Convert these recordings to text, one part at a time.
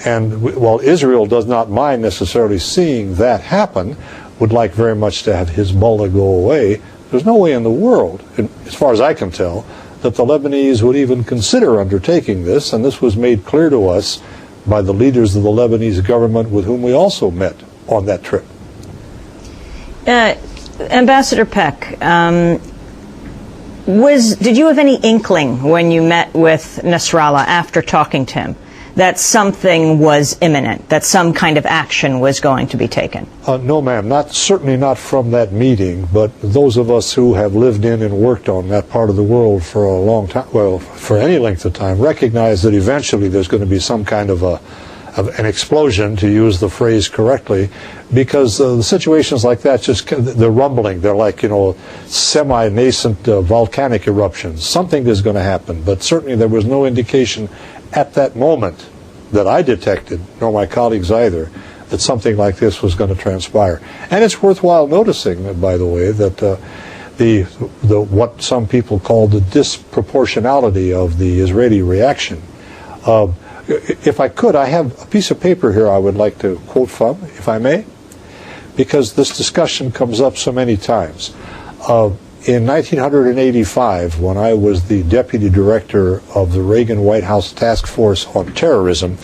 And while Israel does not mind necessarily seeing that happen, would like very much to have Hezbollah go away, there's no way in the world, as far as I can tell, that the Lebanese would even consider undertaking this, and this was made clear to us by the leaders of the Lebanese government with whom we also met on that trip. Ambassador Peck, did you have any inkling when you met with Nasrallah after talking to him that something was imminent, that some kind of action was going to be taken? No, ma'am. Certainly not from that meeting, but those of us who have lived in and worked on that part of the world for a long time, well, for any length of time, recognize that eventually there's going to be some kind of an explosion, to use the phrase correctly, because the situations like that they're rumbling. They're like, semi-nascent volcanic eruptions. Something is going to happen, but certainly there was no indication at that moment that I detected, nor my colleagues either, that something like this was going to transpire. And it's worthwhile noticing, by the way, that what some people call the disproportionality of the Israeli reaction. If I could, I have a piece of paper here I would like to quote from, if I may, because this discussion comes up so many times. In 1985, when I was the deputy director of the Reagan White House Task Force on Terrorism,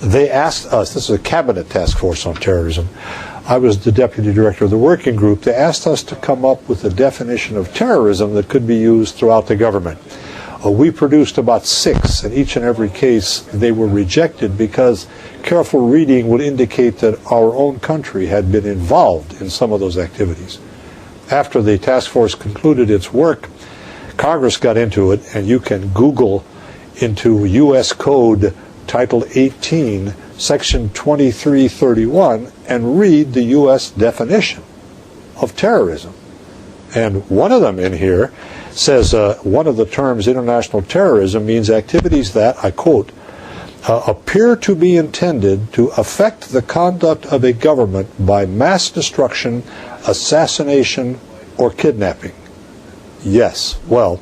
they asked us, this is a cabinet task force on terrorism, I was the deputy director of the working group, they asked us to come up with a definition of terrorism that could be used throughout the government. We produced about 6. In each and every case, they were rejected because careful reading would indicate that our own country had been involved in some of those activities. After the task force concluded its work, Congress got into it, and you can Google into U.S. Code Title 18, Section 2331, and read the U.S. definition of terrorism. And one of them in here says one of the terms international terrorism means activities that, I quote, appear to be intended to affect the conduct of a government by mass destruction, assassination, or kidnapping. Yes, well,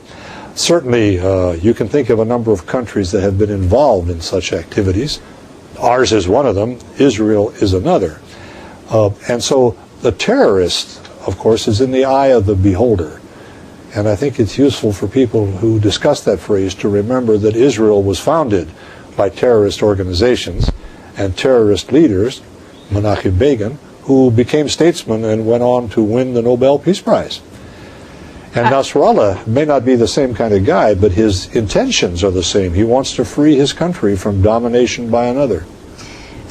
certainly you can think of a number of countries that have been involved in such activities. Ours is one of them. Israel is another. And so the terrorist, of course, is in the eye of the beholder. And I think it's useful for people who discuss that phrase to remember that Israel was founded by terrorist organizations and terrorist leaders, Menachem Begin, who became statesmen and went on to win the Nobel Peace Prize. And Nasrallah may not be the same kind of guy, but his intentions are the same. He wants to free his country from domination by another.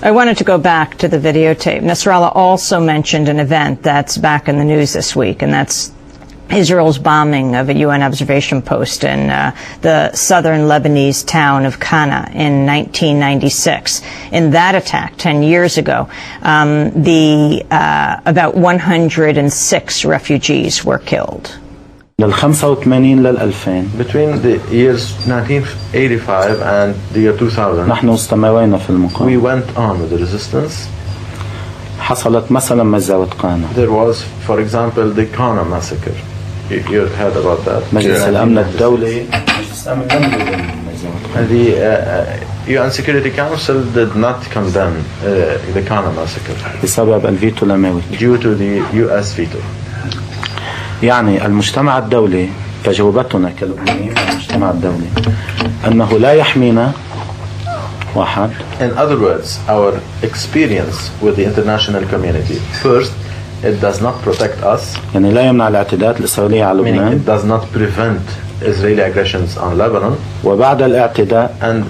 I wanted to go back to the videotape. Nasrallah also mentioned an event that's back in the news this week, and that's Israel's bombing of a UN observation post in the southern Lebanese town of Qana in 1996. In that attack, 10 years ago, about 106 refugees were killed. Between the years 1985 and the year 2000, we went on with the resistance. There was, for example, the Qana massacre. You heard about that? And the UN Security Council did not condemn the Qana massacre due to the US veto. يعني المجتمع الدولي تجربتنا كلبنانيين المجتمع الدولي أنه لا يحمينا واحد. In other words, our experience with the international community, first, it does not protect us. يعني لا يمنع الاعتداءات الإسرائيلية على لبنان. Meaning it does not prevent Israeli aggressions on Lebanon. وبعد الاعتداء and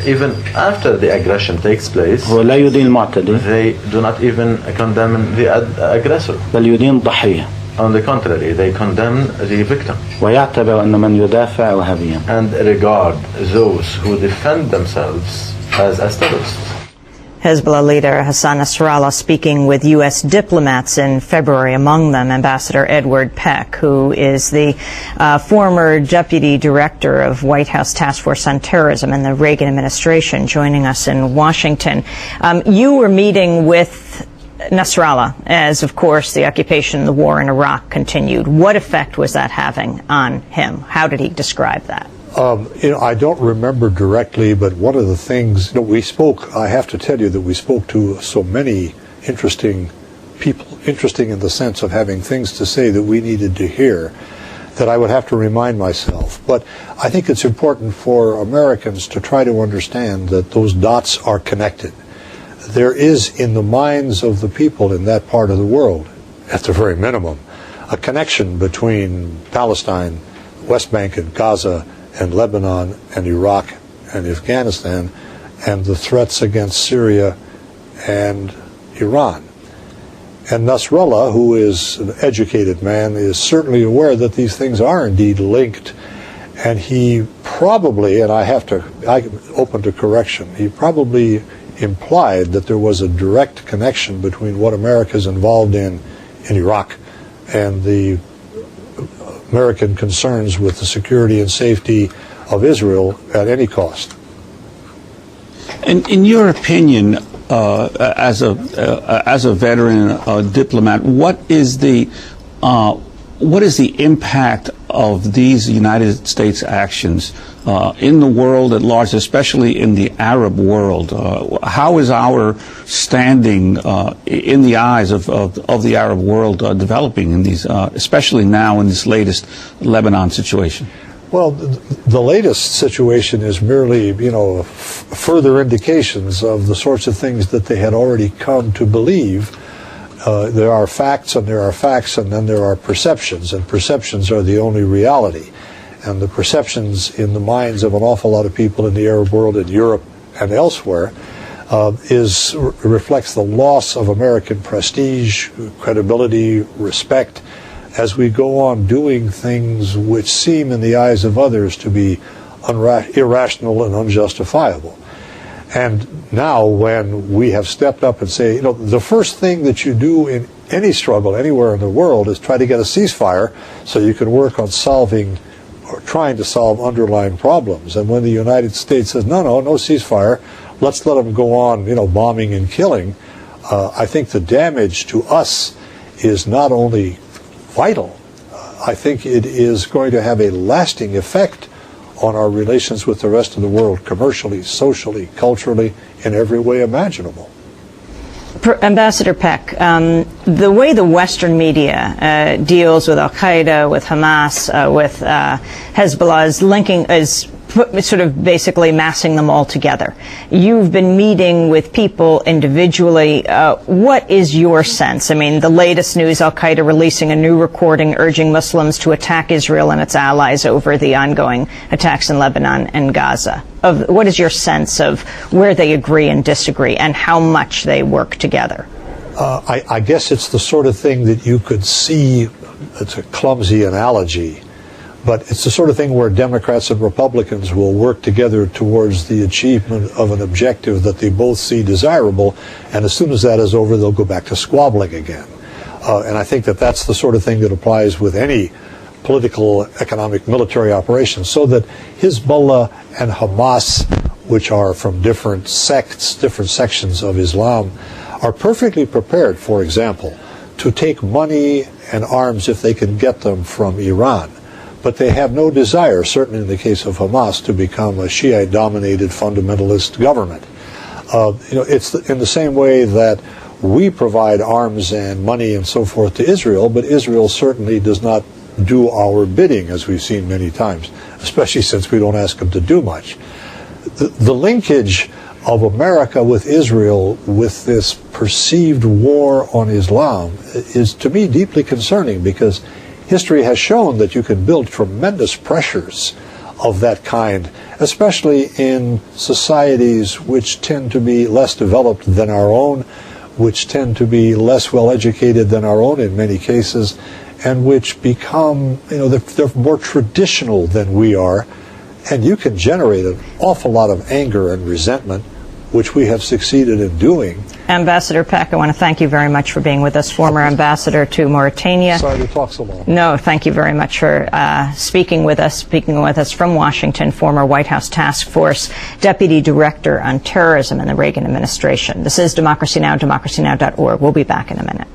even after the aggression takes place, هو لا يدين المعتدي. They do not even condemn the aggressor. بل يدين الضحية. On the contrary, they condemn the victim. ويعتبر أن من يدافع وهابيا. And regard those who defend themselves as terrorists. Hezbollah leader Hasan Nasrallah speaking with U.S. diplomats in February, among them Ambassador Edward Peck, who is the former deputy director of White House Task Force on Terrorism in the Reagan Administration, joining us in Washington. You were meeting with Nasrallah as, of course, the occupation and the war in Iraq continued. What effect was that having on him? How did he describe that? I don't remember directly, but one of the things, we spoke, I have to tell you that we spoke to so many interesting people, interesting in the sense of having things to say that we needed to hear, that I would have to remind myself. But I think it's important for Americans to try to understand that those dots are connected. There is in the minds of the people in that part of the world, at the very minimum, a connection between Palestine, West Bank and Gaza, and Lebanon and Iraq and Afghanistan, and the threats against Syria and Iran. And Nasrallah, who is an educated man, is certainly aware that these things are indeed linked. And he probably, and I'm open to correction, he probably implied that there was a direct connection between what America is involved in Iraq and the American concerns with the security and safety of Israel at any cost. And in your opinion, as a veteran diplomat, what is the impact of these United States actions in the world at large, especially in the Arab world? How is our standing in the eyes of the Arab world developing in these, especially now in this latest Lebanon situation? Well, the latest situation is merely, further indications of the sorts of things that they had already come to believe. There are facts, and there are facts, and then there are perceptions, and perceptions are the only reality. And the perceptions in the minds of an awful lot of people in the Arab world, in Europe and elsewhere, reflects the loss of American prestige, credibility, respect, as we go on doing things which seem in the eyes of others to be irrational and unjustifiable. And now when we have stepped up and say, the first thing that you do in any struggle anywhere in the world is try to get a ceasefire so you can work on solving or trying to solve underlying problems. And when the United States says, no ceasefire, let's let them go on, bombing and killing, I think the damage to us is not only vital, I think it is going to have a lasting effect on our relations with the rest of the world, commercially, socially, culturally, in every way imaginable. Ambassador Peck, the way the Western media deals with Al-Qaeda, with Hamas, with Hezbollah is sort of basically massing them all together. You've been meeting with people individually. What is your sense? I mean, the latest news, Al-Qaeda releasing a new recording urging Muslims to attack Israel and its allies over the ongoing attacks in Lebanon and Gaza. What is your sense of where they agree and disagree and how much they work together? I guess it's the sort of thing that you could see, it's a clumsy analogy, but it's the sort of thing where Democrats and Republicans will work together towards the achievement of an objective that they both see desirable, and as soon as that is over, they'll go back to squabbling again. And I think that that's the sort of thing that applies with any political, economic, military operation, so that Hezbollah and Hamas, which are from different sects, different sections of Islam, are perfectly prepared, for example, to take money and arms if they can get them from Iran. But they have no desire, certainly in the case of Hamas, to become a Shiite-dominated fundamentalist government. It's in the same way that we provide arms and money and so forth to Israel, but Israel certainly does not do our bidding, as we've seen many times, especially since we don't ask them to do much. The linkage of America with Israel with this perceived war on Islam is, to me, deeply concerning, because history has shown that you can build tremendous pressures of that kind, especially in societies which tend to be less developed than our own, which tend to be less well educated than our own in many cases, and which become, they're more traditional than we are, and you can generate an awful lot of anger and resentment, which we have succeeded in doing. Ambassador Peck, I want to thank you very much for being with us, former ambassador to Mauritania. Sorry to talk so long. No, thank you very much for speaking with us from Washington, former White House Task Force Deputy Director on Terrorism in the Reagan Administration. This is Democracy Now!, democracynow.org. We'll be back in a minute.